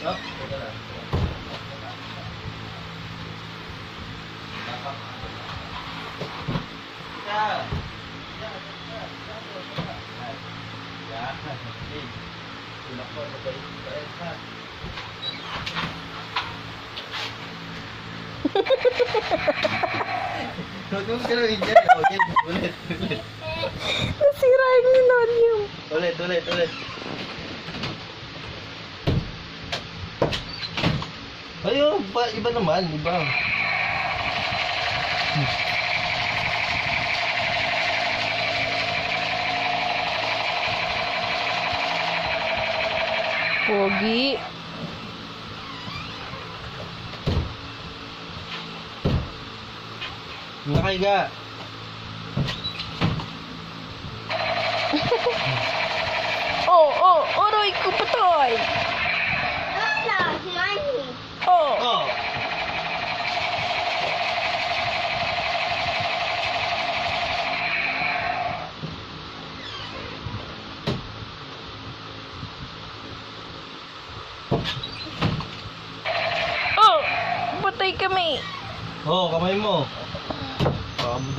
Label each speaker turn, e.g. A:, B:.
A: Yup, teka lang. Yan. Tulak mo, mabait ha. Huwag ka lang dyan. Ulit.
B: Nasira yung linoleum.
A: Ulit. Ayun, iba naman, iba.
B: Pogi.
A: Nakaiga.
B: Aray ko patay. Oh.
A: Oh.
B: Oh, patay kami.
A: Oh, kamay mo. Baka mo